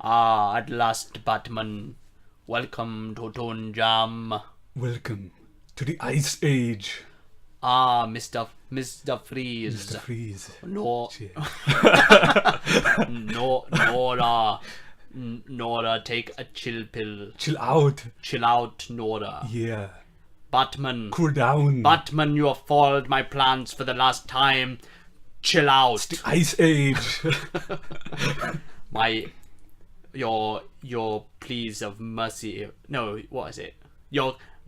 Ah, at last, Batman. Welcome to Toon Jam. Welcome to the Ice Age. Ah, Mr. Freeze. Mr. Freeze. No, Cheers. Nora, take a chill pill. Chill out. Chill out, Nora. Yeah. Batman. Cool down. Batman, you have foiled my plans for the last time. Chill out. It's the Ice Age. Your pleas of mercy. No, what is it?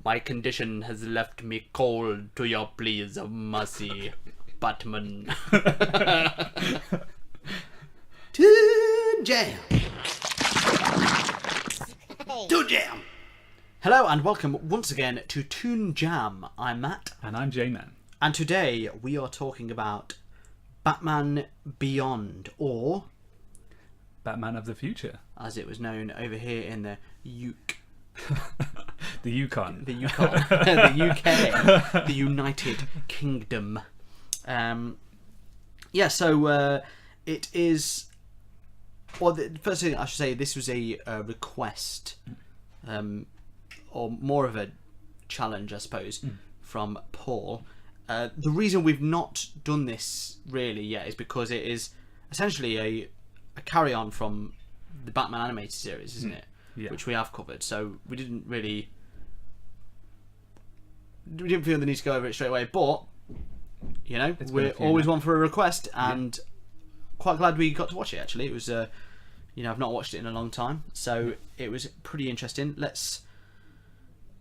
My condition has left me cold to your pleas of mercy, Batman. Toon Jam. Toon Jam. Hello and welcome once again to Toon Jam. I'm Matt. And I'm J-Man. And today we are talking about Batman Beyond, or Batman of the Future. as it was known over here in the The Yukon. the UK, the United Kingdom. It is. Well, the first thing I should say, this was a request, or more of a challenge, I suppose, from Paul. The reason we've not done this really yet is because it is essentially a carry-on from the Batman animated series, isn't it? Yeah. Which we have covered, so we didn't feel the need to go over it straight away. But you know, we're always one for a request, and quite glad we got to watch it. Actually, it was I've not watched it in a long time, so it was pretty interesting. Let's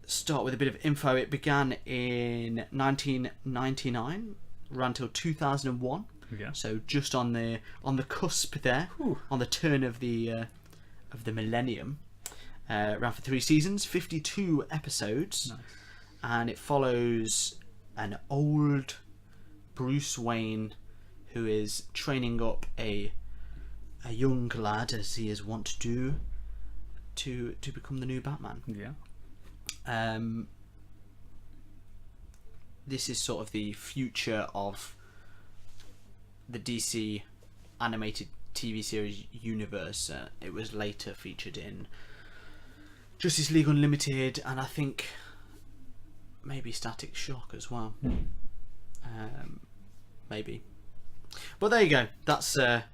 start with a bit of info. It began in 1999, ran till 2001. Yeah. So just on the cusp there, on the turn of the millennium. Ran for 3 seasons, 52 episodes. Nice. And it follows an old Bruce Wayne who is training up a young lad, as he is wont to do, to become the new Batman. Yeah. This is sort of the future of the DC animated TV series universe. It was later featured in Justice League Unlimited, and I think maybe Static Shock as well. Maybe. But there you go. That's the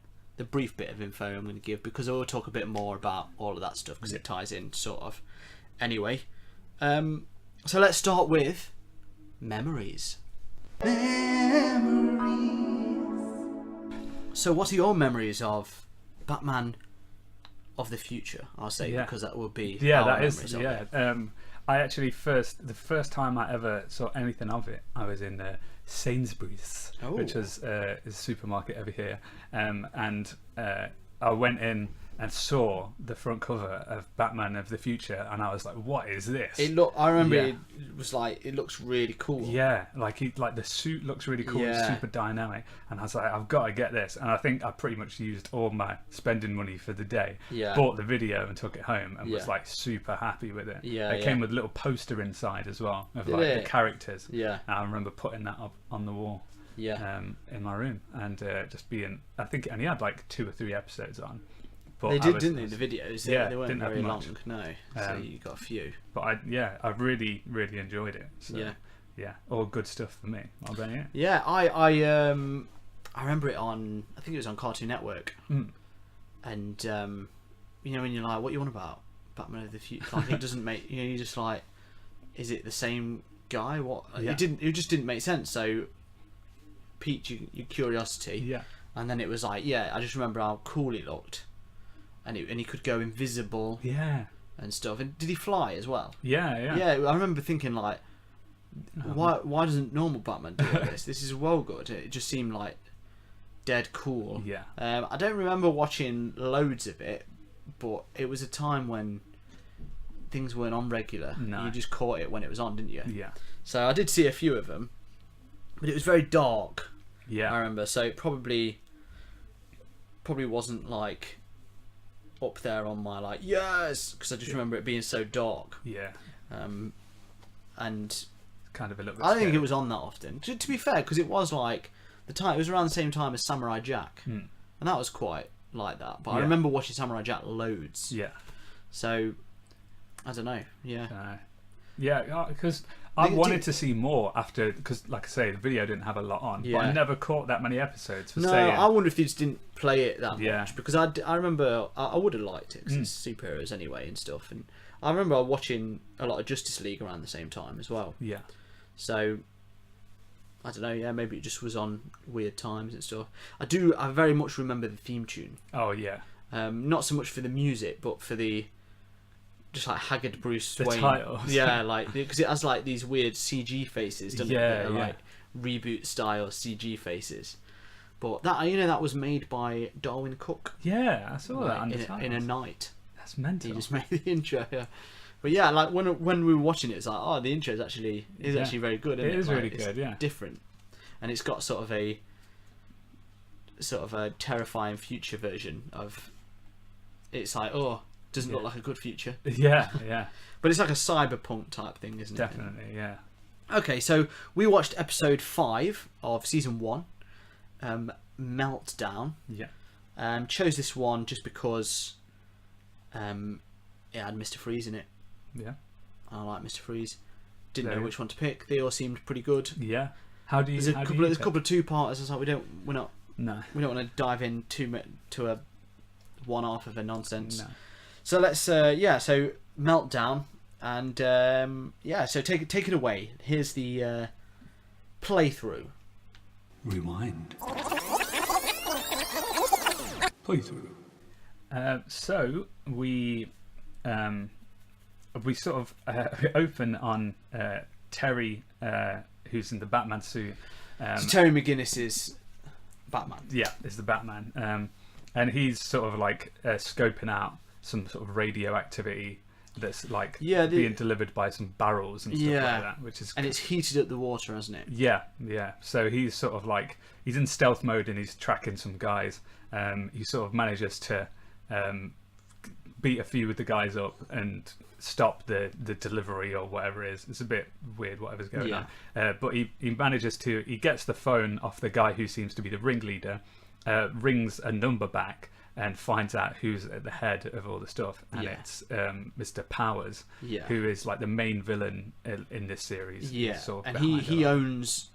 brief bit of info I'm going to give, because I will talk a bit more about all of that stuff because it ties in sort of. Anyway, so let's start with memories. So what are your memories of Batman of the future? I'll say, because that will be our memories of it. I actually the first time I ever saw anything of it, I was in Sainsbury's, which is a supermarket over here, and I went in and saw the front cover of Batman of the Future, and I was like, "What is this?" I remember it was like, it looks really cool. Yeah, like the suit looks really cool. It's super dynamic, and I was like, "I've got to get this." And I think I pretty much used all my spending money for the day. Yeah. Bought the video and took it home, and was like super happy with it. Yeah. It came with a little poster inside as well of the characters. Yeah. And I remember putting that up on the wall. Yeah. In my room, and just being. I think it only had like 2 or 3 episodes on. But they did, didn't they? The videos, they weren't didn't very have long. much. No, so you got a few. But I really, really enjoyed it. So, yeah, all good stuff for me. What about you? Yeah, I remember it on. I think it was on Cartoon Network. And when you're like, "What you want about Batman of the Future?" Like, it doesn't make you're just like, "Is it the same guy?" What it didn't. It just didn't make sense. So piqued your curiosity. Yeah. And then it was like, I just remember how cool he looked. And he could go invisible, and stuff. And did he fly as well? Yeah. Yeah, I remember thinking like, why doesn't normal Batman do this? This is well good. It just seemed like dead cool. Yeah. I don't remember watching loads of it, but it was a time when things weren't on regular. No. You just caught it when it was on, didn't you? Yeah. So I did see a few of them, but it was very dark. Yeah. I remember. So it probably wasn't like up there on my like because I just remember it being so dark. Yeah. And kind of a little bit I don't think scary. it was on that often. To be fair, because it was like the time. It was around the same time as Samurai Jack, and that was quite like that. But I remember watching Samurai Jack loads. Yeah. So I don't know. Yeah. Yeah, because I wanted to see more after, because like I say, the video didn't have a lot on, but I never caught that many episodes. I wonder if they just didn't play it that Yeah. much, because I remember I would have liked it because it's superheroes anyway and stuff, and I remember watching a lot of Justice League around the same time as well. Yeah. So I don't know. Yeah, maybe it just was on weird times and stuff. I very much remember the theme tune. Oh yeah. Not so much for the music, but for the just like haggard Bruce Wayne. The titles. Yeah, like because it has like these weird CG faces, doesn't it? Yeah, That are, like reboot style CG faces. But that was made by Darwin Cook. Yeah, I saw that on the titles. In a night. That's mental. He just made the intro. Yeah. But yeah, like when we were watching it, it's like, oh, the intro is actually very good. Isn't it is like, really good. Yeah. Different, and it's got sort of a terrifying future version of. It's like, oh, doesn't look like a good future. Yeah, yeah. But it's like a cyberpunk type thing, isn't it? Definitely, yeah. Okay, so we watched episode 5 of season 1, Meltdown. Yeah. Chose this one just because it had Mr. Freeze in it. Yeah. I like Mr. Freeze. Didn't know which one to pick. They all seemed pretty good. Yeah. How do you? There's a couple of two-parters. It's like we don't want to dive in to a one half of a nonsense. No. So let's so Meltdown, and so take it away. Here's the playthrough. Rewind. Playthrough. So we sort of open on Terry, who's in the Batman suit. So Terry McGinnis's Batman. Yeah, is the Batman, and he's sort of like scoping out some sort of radioactivity that's like being delivered by some barrels and stuff like that, which is, and it's heated up the water, hasn't it? Yeah. So he's sort of like, he's in stealth mode and he's tracking some guys. He sort of manages to beat a few of the guys up and stop the delivery or whatever it is. It's a bit weird whatever's going on, but he manages to, he gets the phone off the guy who seems to be the ringleader, rings a number back and finds out who's at the head of all the stuff, and it's Mr. Powers, who is like the main villain in this series. Sort of, and he owns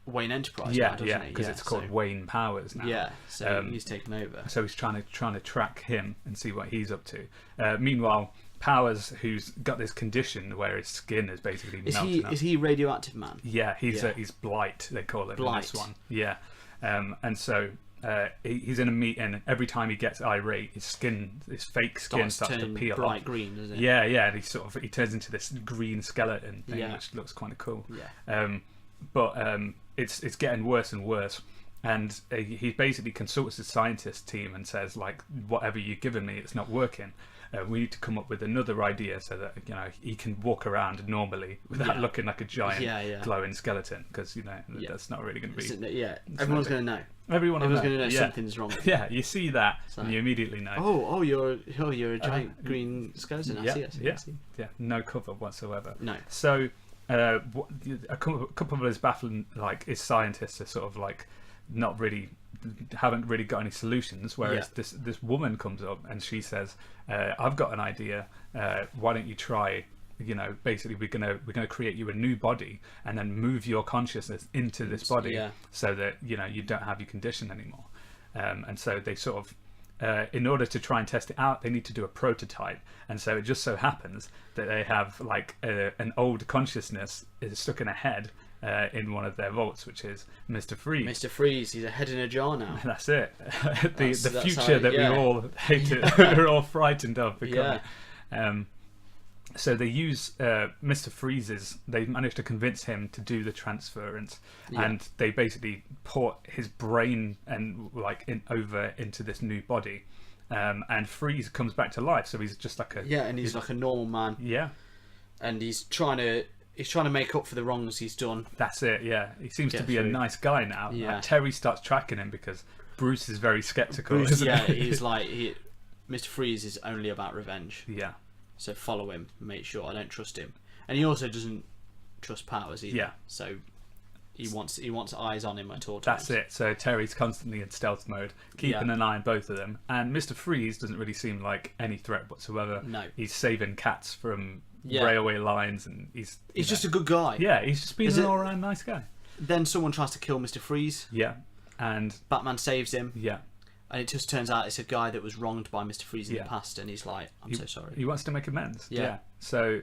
Wayne Enterprise now, doesn't he? Because it's called Wayne Powers now. Yeah, so he's taken over. So he's trying to track him and see what he's up to. Meanwhile, Powers, who's got this condition where his skin is basically melting up. Is he radioactive man? Yeah, he's Blight, they call him in this one. Yeah, and so he's in a meeting. Every time he gets irate, his fake skin starts to peel bright off. green, doesn't it? Yeah, and he turns into this green skeleton thing, which looks kind of cool. Yeah. But it's getting worse and worse, and he basically consults his scientist team and says, like, whatever you've given me, it's not working. We need to come up with another idea so that he can walk around normally without looking like a giant glowing skeleton, because that's not really going to be. Everyone's going to know. Everyone's going to know something's wrong. Yeah, you see that and you immediately know. Oh, you're a giant green skeleton. I see. Yeah, no cover whatsoever. No. So a couple of his baffling, like, his scientists are sort of like haven't really got any solutions, whereas this woman comes up and she says, I've got an idea, why don't you try, basically we're gonna create you a new body and then move your consciousness into this body, so that you don't have your condition anymore. And so they sort of, in order to try and test it out, they need to do a prototype, and so it just so happens that they have like an old consciousness is stuck in a head in one of their vaults, which is Mr. Freeze. Mr. Freeze, he's a head in a jar now. That's it. the future that we all hated, we're all frightened of becoming. So they use Mr. Freeze's. They managed to convince him to do the transference, and they basically put his brain and over into this new body, and Freeze comes back to life. So he's just like and he's like a normal man. Yeah, and he's trying to make up for the wrongs he's done. That's it. Yeah, he seems to be a nice guy now. Yeah, Terry starts tracking him because Bruce is very skeptical. He's like Mr. Freeze is only about revenge. Yeah. So follow him, make sure. I don't trust him, and he also doesn't trust Powers either. Yeah. So he wants eyes on him at all That's times. it. So Terry's constantly in stealth mode, keeping an eye on both of them. And Mr. Freeze doesn't really seem like any threat whatsoever. No. He's saving cats from railway lines, and he's just a good guy. Yeah, he's just being an all-around nice guy. Then someone tries to kill Mr. Freeze. Yeah, and Batman saves him. Yeah. And it just turns out it's a guy that was wronged by Mr. Freeze in the past, and he's like, I'm so sorry. He wants to make amends. Yeah. So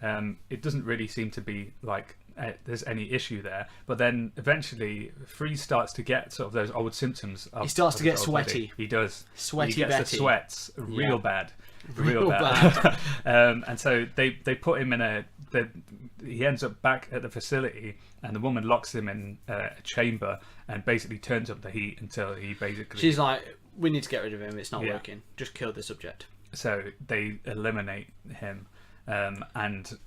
it doesn't really seem to be like there's any issue there. But then eventually Freeze starts to get sort of those old symptoms. He starts to get sweaty. He does. Sweaty He gets Betty. the sweats real bad. Real bad. And so they put him in he ends up back at the facility, and the woman locks him in a chamber and basically turns up the heat until he basically... She's like, we need to get rid of him, it's not working. Just kill the subject. So they eliminate him, and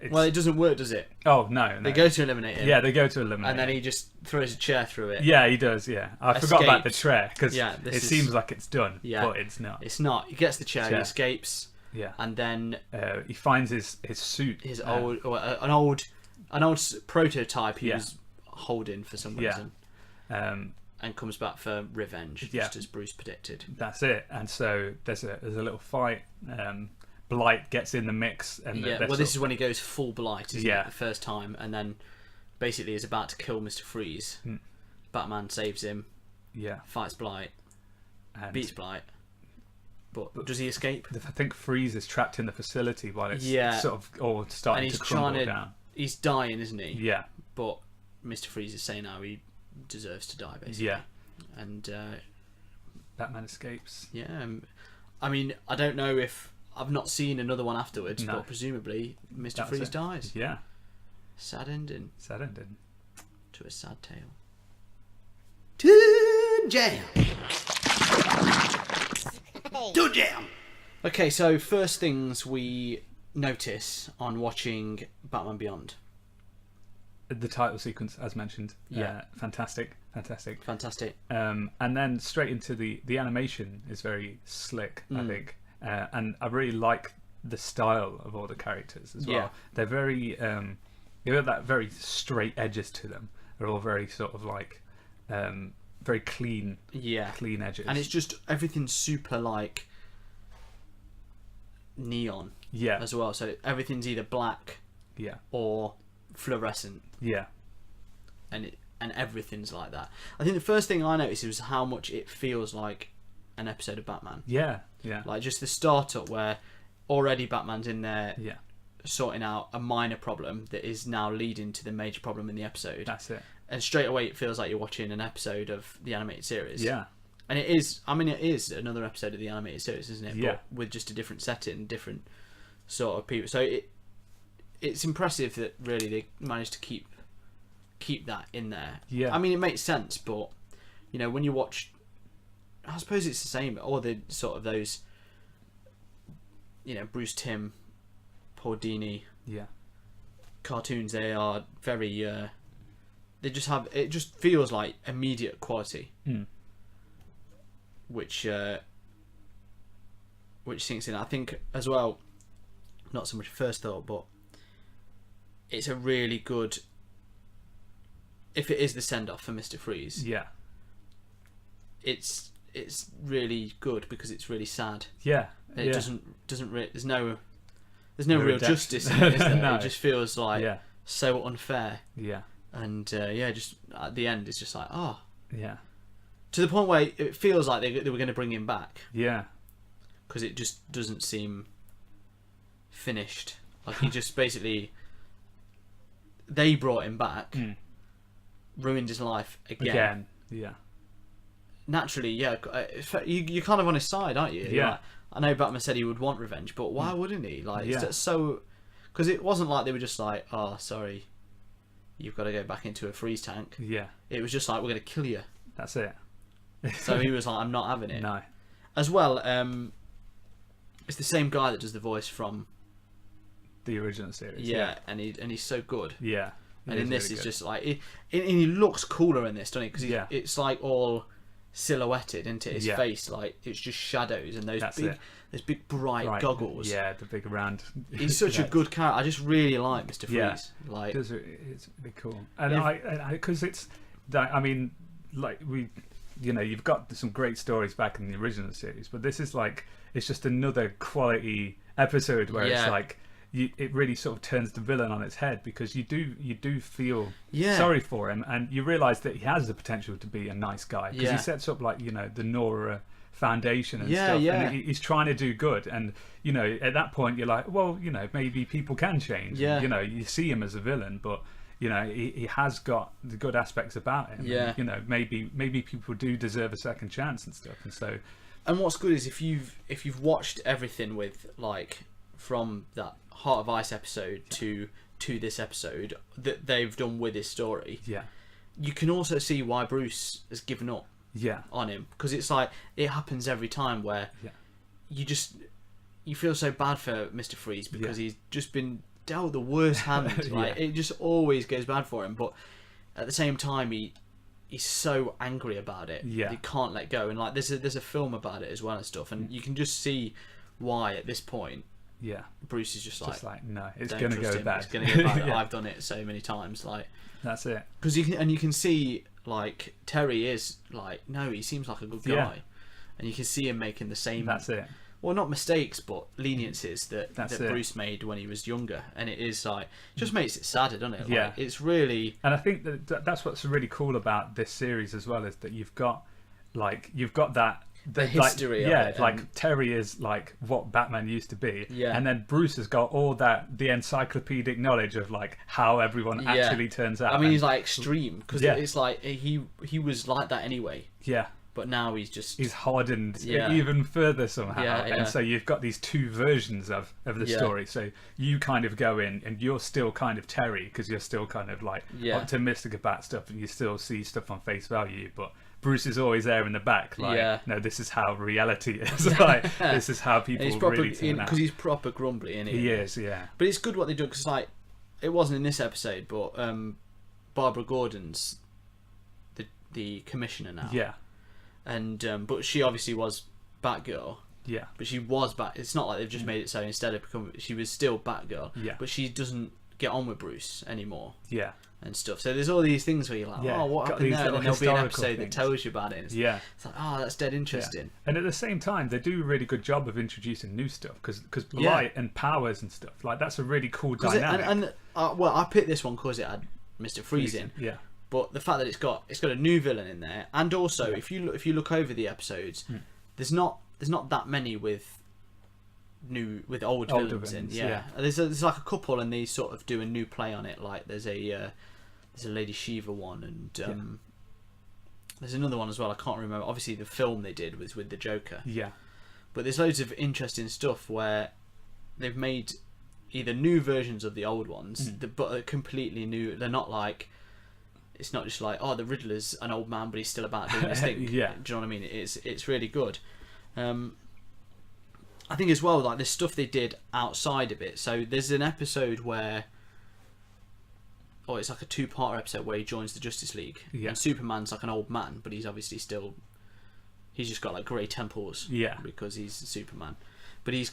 well, it doesn't work, does it? Oh, no. They go to eliminate him. Yeah, they go to eliminate and then he just throws a chair through it. Yeah, he does, yeah. I forgot about the chair, because it seems like it's done, but it's not. It's not. He gets the chair, he escapes. Yeah. And then... he finds his suit. His an old prototype he was holding for some reason. And comes back for revenge, just as Bruce predicted. That's it. And so there's a little fight. Blight gets in the mix, and this is when he goes full Blight, isn't it? The first time, and then basically is about to kill Mr. Freeze. Batman saves him. Yeah. Fights Blight. And beats Blight. But does he escape? I think Freeze is trapped in the facility while it's sort of all starting to crumble down. He's dying, isn't he? Yeah. But Mr. Freeze is saying how he deserves to die, basically. Yeah. And Batman escapes. Yeah. I mean, I don't know if... I've not seen another one afterwards, but presumably Mr. Freeze dies. Yeah. Sad ending. Sad ending. To a sad tale. Toon Jam! Toon Jam! Okay, so first things we notice on watching Batman Beyond. The title sequence, as mentioned. Yeah. Fantastic. And then straight into the animation is very slick, I think. And I really like the style of all the characters as well. They're very, they have that very straight edges to them. They're all very sort of like, very clean, clean edges. And it's just everything's super like neon, as well. So everything's either black, or fluorescent, and everything's like that. I think the first thing I noticed was how much it feels like an episode of Batman. Yeah. Like just the startup where already Batman's in there sorting out a minor problem that is now leading to the major problem in the episode. That's it. And straight away it feels like you're watching an episode of the animated series. Yeah. And it is, I mean, it is another episode of the animated series, isn't it? Yeah. But with just a different setting, different sort of people. So it's impressive that really they managed to keep that in there. Yeah. I mean, it makes sense, but you know, when you watch, I suppose it's the same. Or the sort of those, you know, Bruce Timm, Paul Dini, cartoons. They are very. They just have. It just feels like immediate quality, which sinks in. I think as well. Not so much first thought, but it's a really good. If it is the send off for Mr. Freeze, it's really good because it's really sad. Yeah, it doesn't there's no real justice in it, is there? No. It just feels like so unfair. Yeah, and just at the end, it's just like to the point where it feels like they were going to bring him back. Yeah, because it just doesn't seem finished. Like he just basically they brought him back, ruined his life again. Yeah. Naturally, you're kind of on his side, aren't you? Yeah. Like, I know Batman said he would want revenge, but why wouldn't he? Like, it's so... Because it wasn't like they were just like, oh, sorry, you've got to go back into a freeze tank. Yeah. It was just like, we're going to kill you. That's it. So he was like, I'm not having it. No. As well, it's the same guy that does the voice from... the original series. Yeah, and he's so good. Yeah. And in this, really it's just like... And he looks cooler in this, doesn't he? Because it's like all... silhouetted into his Yeah. face, like it's just shadows and those That's big it. those big bright goggles. Yeah, the big round. He's such a good character. I just really like Mr. Freeze. Yeah. Like It's really cool, and Yeah. because it's that, I mean, like you've got some great stories back in the original series, but this is like, it's just another quality episode where it's Yeah. like it really sort of turns the villain on its head, because you do feel Yeah. sorry for him, and you realise that he has the potential to be a nice guy, because Yeah. he sets up like the Nora Foundation and Yeah, stuff, yeah. and he's trying to do good, and at that point you're like, well, maybe people can change. Yeah. You see him as a villain, but he has got the good aspects about him. Yeah. And, maybe people do deserve a second chance and stuff. And so, and what's good is if you've watched everything with like from that Heart of Ice episode to this episode that they've done with his story, yeah, you can also see why Bruce has given up yeah, on him, because it's like it happens every time where yeah, you feel so bad for Mr. Freeze because Yeah. he's just been dealt the worst hand. Like Yeah. it just always goes bad for him, but at the same time he's so angry about it. Yeah. He can't let go, and like there's a film about it as well and stuff, and you can just see why at this point yeah. Bruce is just like No, it's don't gonna trust go him. bad. It's gonna go bad. Yeah. I've done it so many times, like That's it. because you can see like Terry is like, no, he seems like a good guy, Yeah. and you can see him making the same That's it. well, not mistakes, but leniencies that That's it. Bruce made when he was younger, and it is like just makes it sadder, doesn't it? Like, Yeah. it's really And I think that's what's really cool about this series as well, is that you've got that The history of yeah, it, like and- Terry is like what Batman used to be, Yeah. and then Bruce has got all the encyclopedic knowledge of like how everyone Yeah. actually turns out. I mean, and- he's like extreme because Yeah. it's like he was like that anyway, yeah, but now he's just he's hardened Yeah. even further somehow. Yeah, yeah. And so you've got these two versions of the Yeah. story. So you kind of go in and you're still kind of Terry, because you're still kind of like Yeah. optimistic about stuff, and you still see stuff on face value, but Bruce is always there in the back, like, Yeah. no, this is how reality is. Like, this is how people he's proper really turn out. because he's proper grumbly, isn't he? He is, yeah. But it's good what they do, because like it wasn't in this episode, but Barbara Gordon's the commissioner now, Yeah, and but she obviously was Batgirl. yeah, But she was Bat. It's not like they've just made it so instead of become. She was still Batgirl. Yeah. But she doesn't get on with Bruce anymore yeah, and stuff. So there's all these things where you're like, Yeah, oh, what got happened these there? And then little there'll be an historical episode things. that tells you about it. And yeah. it's like, oh, that's dead interesting. And at the same time, they do a really good job of introducing new stuff, because Yeah. Blight and powers and stuff, like, that's a really cool 'Cause dynamic. well, I picked this one because it had Mr. Freeze in. Yeah, But the fact that it's got a new villain in there, and also if you look over the episodes, there's not that many with old Older villains in. villains, Yeah, yeah. There's like a couple, and they sort of do a new play on it. Like there's a Lady Shiva one, and there's another one as well. I can't remember. Obviously, the film they did was with the Joker. yeah, But there's loads of interesting stuff where they've made either new versions of the old ones, but are completely new. They're not like, it's not just like, oh, the Riddler's an old man, but he's still about doing this thing. Yeah. Do you know what I mean? It's really good. I think as well, like there's stuff they did outside of it. So there's an episode where, it's like a 2-part episode where he joins the Justice League, Yeah. and Superman's like an old man, but he's obviously he's just got like grey temples, Yeah. because he's Superman, but he's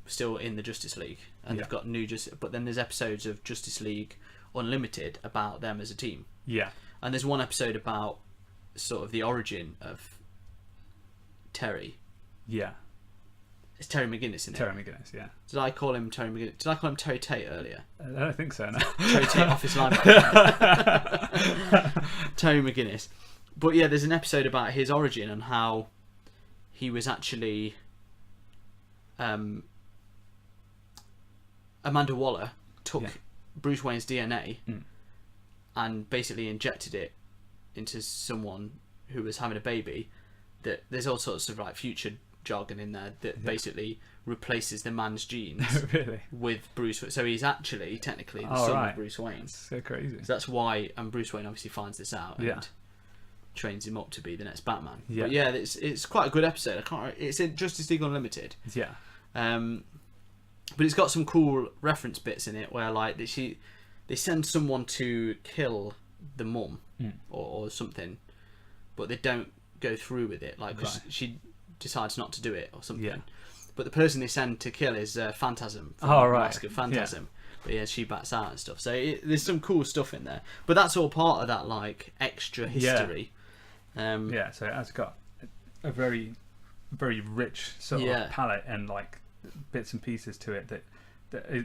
still in the Justice League, and Yeah. they've got new but then there's episodes of Justice League Unlimited about them as a team, yeah, and there's one episode about sort of the origin of Terry. yeah. It's Terry McGinnis in it. Terry McGinnis, yeah. Did I call him Terry McGinnis? Did I call him Terry Tate earlier? I don't think so, no. Terry Tate, office linebacker. Terry McGinnis. But yeah, there's an episode about his origin and how he was actually Amanda Waller took Yeah. Bruce Wayne's DNA Mm. and basically injected it into someone who was having a baby. That there's all sorts of like future jargon in there that basically replaces the man's genes Really? with Bruce. So he's actually technically the Oh, son right. of Bruce Wayne. That's so crazy. So that's why, and Bruce Wayne obviously finds this out and Yeah. trains him up to be the next Batman. Yeah. But yeah, it's quite a good episode. It's in Justice League Unlimited. Yeah, But it's got some cool reference bits in it where like they send someone to kill the mum or something, but they don't go through with it, like, 'cause Right. she decides not to do it or something. Yeah. But the person they send to kill is Phantasm from Oh, right. Mask of Phantasm. But yeah, she bats out and stuff. So there's some cool stuff in there. But that's all part of that, like, extra history. Yeah, so it has got a very, very rich sort Yeah. of palette and like bits and pieces to it that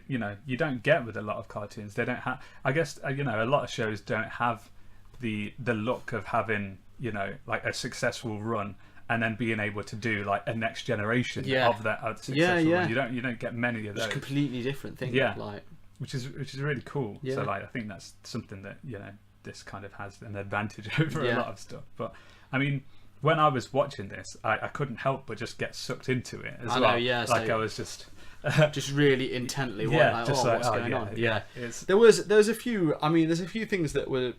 you know, you don't get with a lot of cartoons. They don't have. I guess you know, a lot of shows don't have the look of having, you know, like a successful run and then being able to do like a next generation Yeah. of that successful yeah. run. You don't get many of It's those. a completely different thing. Yeah. Like, which is really cool. Yeah. So like, I think that's something that, you know, this kind of has an advantage over a Yeah. lot of stuff. But I mean, when I was watching this, I couldn't help but just get sucked into it as I well. know, yeah, Like so- I was just just really intently. yeah, Like, just like, what's going on? yeah. It's There was a few. I mean, there's a few things that were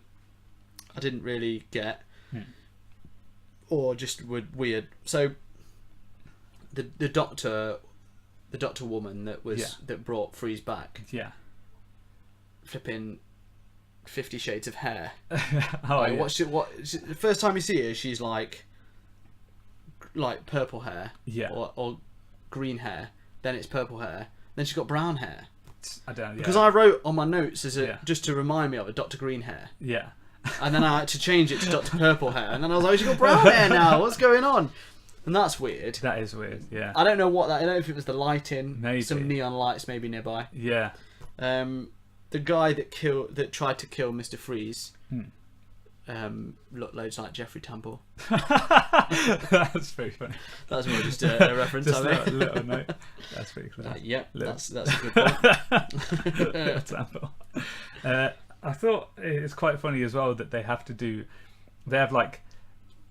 I didn't really get, or just were weird. So the doctor woman that was Yeah. that brought Freeze back, yeah. flipping 50 Shades of Hair. Oh Like, yeah. the first time you see her, she's like purple hair, Yeah. or green hair. Then it's purple hair. Then she's got brown hair. I don't. Yeah. Because I wrote on my notes Yeah. just to remind me of it, Dr. Green Hair, yeah. and then I had to change it to Dr. Purple Hair, and then I was like, she's got brown hair now. What's going on? And that's weird. That is weird. Yeah. I don't know what that. I don't know if it was the lighting, Maybe. some neon lights maybe nearby. Yeah. The guy that tried to kill Mr. Freeze Hmm. looked loads like Jeffrey Tambor. That's very funny. That's more just a reference. Just I a mean. little note. That's pretty clever. Yep, Little- that's a good point. Little example. I thought it's quite funny as well that they have to do. They have like,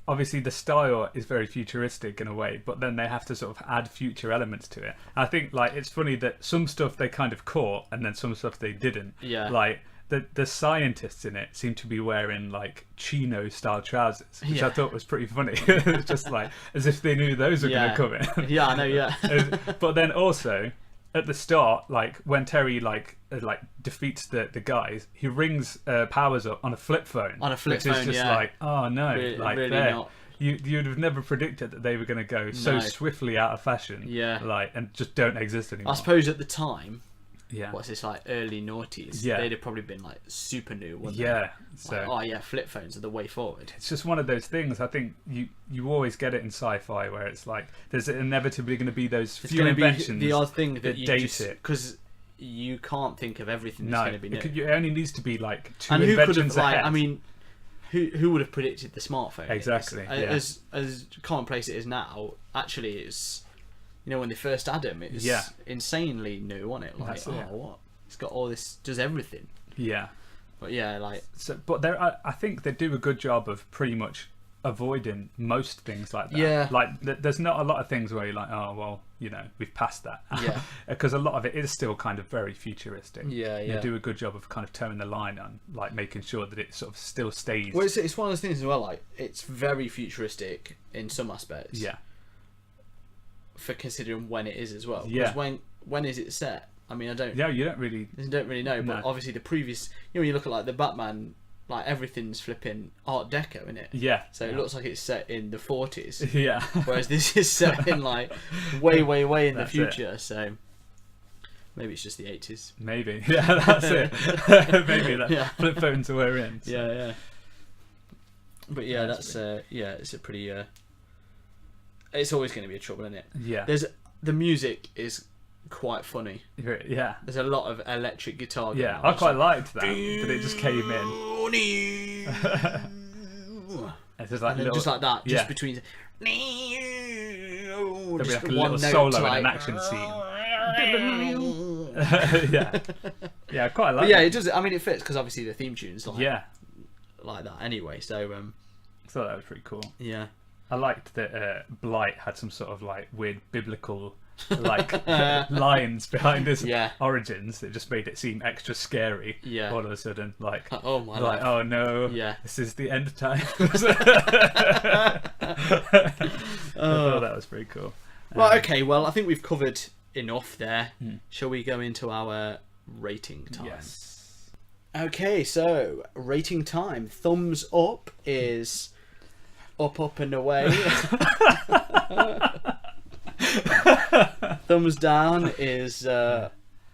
obviously the style is very futuristic in a way, but then they have to sort of add future elements to it. I think like it's funny that some stuff they kind of caught and then some stuff they didn't. Yeah. Like the scientists in it seem to be wearing like chino style trousers, which I Yeah. thought was pretty funny. It's just like as if they knew those were Yeah. going to come in. Yeah, I know. Yeah. But then also at the start, like when Terry like defeats the guys, he rings powers up on a flip phone. On a flip which is phone, just yeah. like, oh no, like really there. not. You'd have never predicted that they were going to go so No. swiftly out of fashion, Yeah. like and just don't exist anymore. I suppose at the time, yeah, what's this, like early noughties? Yeah. They'd have probably been like super new, wouldn't yeah. they? So Like, oh yeah, flip phones are the way forward. it's just one of those things. I think you always get it in sci-fi where it's like there's inevitably going to be those It's few going to be inventions. the odd thing that that you date just it. because you can't think of everything that's No, going to be new. it only needs to be like two And who could inventions have, like, ahead. I mean, who would have predicted the smartphone? Exactly, It's- yeah. as commonplace it is now, actually, it's, you know, when they first had them, it was Yeah. insanely new, wasn't it? Like, That's it. what? It's got all this, does everything. yeah. But yeah, like, So, but I think they do a good job of pretty much avoiding most things like that. Yeah. Like, there's not a lot of things where you're like, oh, well, you know, we've passed that. Yeah. Because a lot of it is still kind of very futuristic. Yeah, They yeah. do a good job of kind of towing the line on, like, making sure that it sort of still stays. well, it's one of those things as well. Like, it's very futuristic in some aspects. Yeah. For considering when it is as well. Yeah. Because when is it set? I mean, I don't Yeah, you don't really. know, but No. obviously the previous, you know, when you look at like the Batman, like everything's flipping Art Deco, isn't it? Yeah. So it looks like it's set in the 40s, Yeah. whereas this is set in like way in the That's future. So maybe it's just the 80s. Maybe. Yeah, that's it. Maybe that Yeah. flip phones we're in. So. Yeah. But yeah, That's that's it's a pretty. It's always going to be a trouble, isn't it? Yeah. The music is quite funny. Yeah. There's a lot of electric guitar. going Yeah, on. I It's quite like, liked that, but it just came in. It's just like and then little, just like that, just yeah. between. There'll be Just like a one little note solo to, in like, an action scene. Yeah, yeah, I quite like. But yeah, it. it does. I mean, it fits because obviously the theme tune's like Yeah, like that anyway. So I thought that was pretty cool. yeah, I liked that Blight had some sort of like weird biblical like lines behind his Yeah. origins that just made it seem extra scary. Yeah. All of a sudden, like, oh my like, life. oh no, Yeah. this is the end time. I thought that was pretty cool. Right, okay. Well, I think we've covered enough there. Hmm. Shall we go into our rating time? Yes. Okay, so rating time. Thumbs up is up and away. Thumbs down is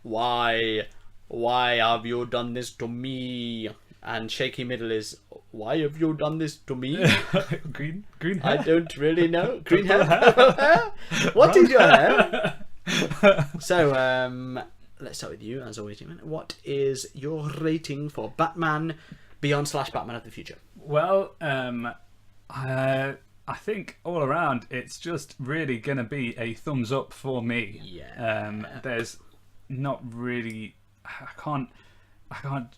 why have you done this to me? And shaky middle is why have you done this to me? green hair. I don't really know. Green hair. What is your hair? So let's start with you as always. What is your rating for Batman Beyond / Batman of the Future? Well, I think all around it's just really gonna be a thumbs up for me. Yeah. There's not really. I can't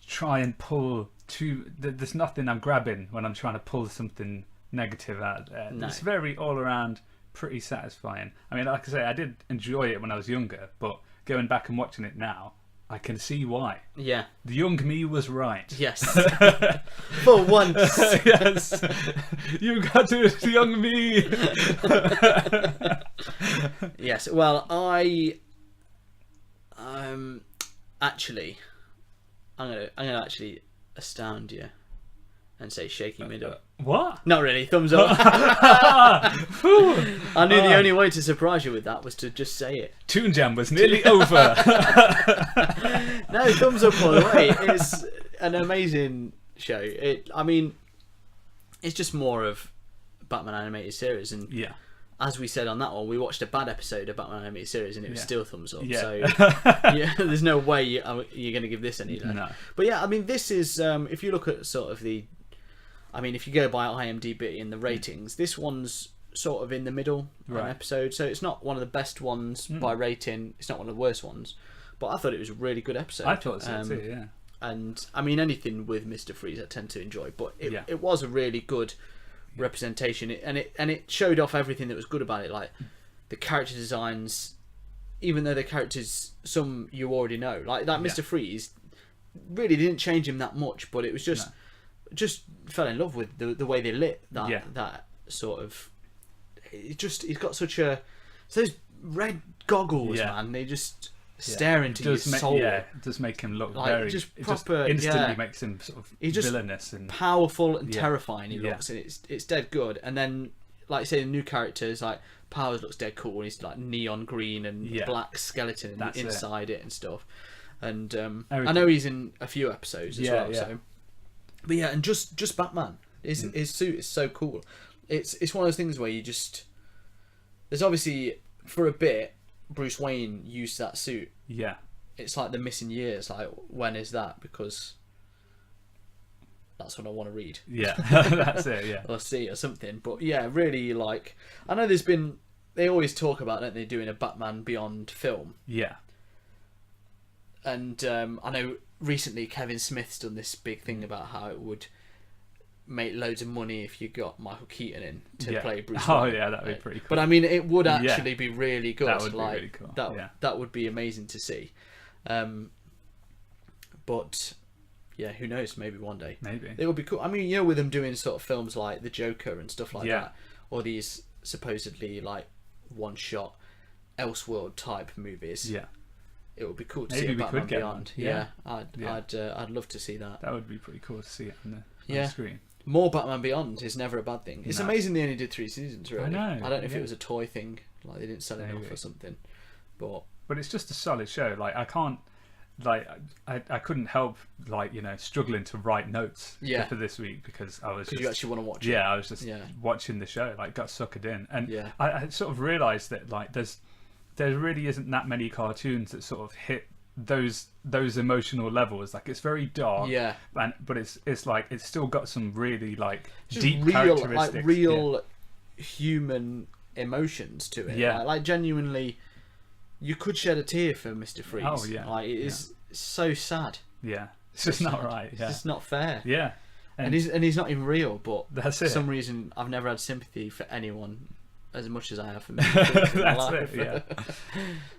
try and pull too. There's nothing I'm grabbing when I'm trying to pull something negative out there. No. It's very all around pretty satisfying. I mean, like I say, I did enjoy it when I was younger, but going back and watching it now, I can see why. Yeah. The young me was right. Yes. For once. Yes. You got it, young me. Yes. Well, I'm gonna actually astound you and say shaky middle. What? Not really. Thumbs up. I knew the only way to surprise you with that was to just say it. Toon Jam was nearly over. No, thumbs up all the way. It's an amazing show. I mean, it's just more of Batman animated series, and Yeah. as we said on that one, we watched a bad episode of Batman animated series, and it was still thumbs up. Yeah. So yeah, there's no way you're going to give this any less. No. But yeah, I mean, this is if you look at sort of if you go by IMDb and the ratings, this one's sort of in the middle of an episode. So it's not one of the best ones by rating. It's not one of the worst ones. But I thought it was a really good episode. I thought so too, yeah. And I mean, anything with Mr. Freeze I tend to enjoy. But it was a really good representation, and it showed off everything that was good about it, like the character designs, even though the characters some you already know, like Mr. Freeze really didn't change him that much, but it was just fell in love with the way they lit that sort of he's got those red goggles, man, they just stare into your soul. It does make him look like, very just it proper, just instantly makes him sort of villainous and powerful and terrifying. He looks, and it's dead good. And then, like you say, the new characters, like Powers looks dead cool, and he's like neon green and black skeleton inside it and stuff. And I know he's in a few episodes as well. So, but yeah, and just Batman, his suit is so cool. It's one of those things where there's obviously for a bit Bruce Wayne used that suit. Yeah. It's like the missing years. Like, when is that? Because that's what I want to read. Yeah, that's it. Yeah, or see or something. But yeah, really, like, I know they always talk about, don't they, doing a Batman Beyond film. Yeah. And I know recently Kevin Smith's done this big thing about how it would make loads of money if you got Michael Keaton in to play Bruce Wayne. Oh yeah, that'd be pretty cool. But I mean, it would actually be really good. That would be really cool. That would be amazing to see. But yeah, who knows? Maybe one day. Maybe it would be cool. I mean, you know, with them doing sort of films like The Joker and stuff like that, or these supposedly like one-shot Elseworld type movies. Yeah. It would be cool to Maybe see we Batman could get Beyond. one. I'd love to see that. That would be pretty cool to see it on the screen. More Batman Beyond is never a bad thing. It's amazing they only did 3 seasons, really. I know. I don't know if it was a toy thing, like they didn't sell enough or something. But it's just a solid show. Like, I can't, like, I couldn't help, like, you know, struggling to write notes for this week because I was. Because you actually want to watch it. Yeah, I was just watching the show, like, got suckered in, and I sort of realised that, like, there really isn't that many cartoons that sort of hit those emotional levels. Like, it's very dark, but it's like it's still got some really like just deep characteristics, like real human emotions to it. Like genuinely, you could shed a tear for Mr. Freeze. Oh yeah, like it is so sad. Yeah, it's just not right. It's just not fair. Yeah, and he's not even real. But that's for some reason, I've never had sympathy for anyone as much as I have for Mr. Freeze in my life. Yeah.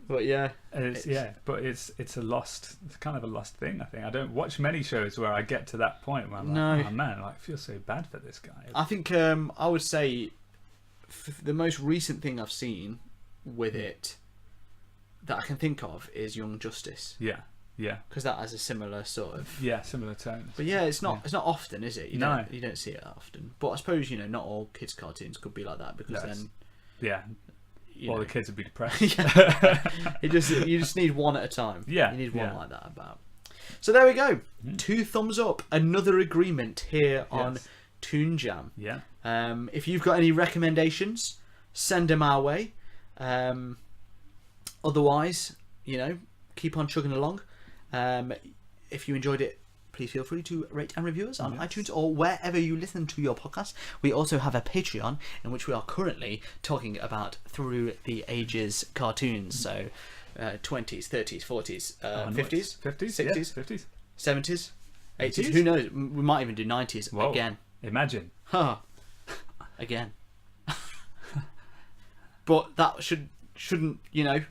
But yeah, it's a lost. It's kind of a lost thing. I think I don't watch many shows where I get to that point where I'm like, oh man, like, I feel so bad for this guy. I think I would say the most recent thing I've seen with it that I can think of is Young Justice. Yeah. Yeah. because that has a similar sort of. Yeah, similar tones. But yeah, it's not often, is it? You No. don't see it often. But I suppose not all kids' cartoons could be like that because then. Yeah. The kids would be depressed. You just need one at a time. Yeah. You need one like that about. So there we go. 2 thumbs up. Another agreement here on Toon Jam. Yeah. If you've got any recommendations, send them our way. Otherwise, keep on chugging along. If you enjoyed it, please feel free to rate and review us on iTunes or wherever you listen to your podcast. We also have a Patreon in which we are currently talking about Through the Ages cartoons. So 20s, 30s, 40s, 50s, 60s, 50s, 70s, 80s. Who knows? We might even do 90s again. Imagine. Again. But that shouldn't. Anyway,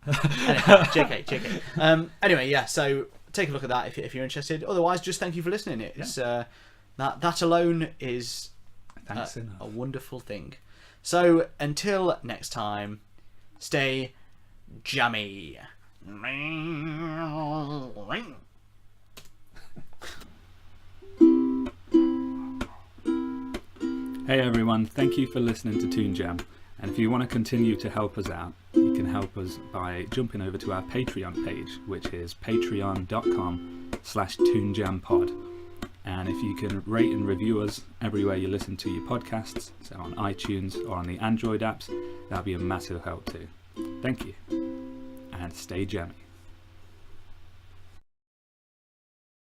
JK. Anyway, yeah. So take a look at that if you're interested. Otherwise, just thank you for listening. It's that alone is a wonderful thing. So until next time, stay jammy. Hey everyone, thank you for listening to Toon Jam. And if you want to continue to help us out, you can help us by jumping over to our Patreon page, which is patreon.com/toonjampod. And if you can rate and review us everywhere you listen to your podcasts, so on iTunes or on the Android apps, that'll be a massive help too. Thank you, and stay jammy.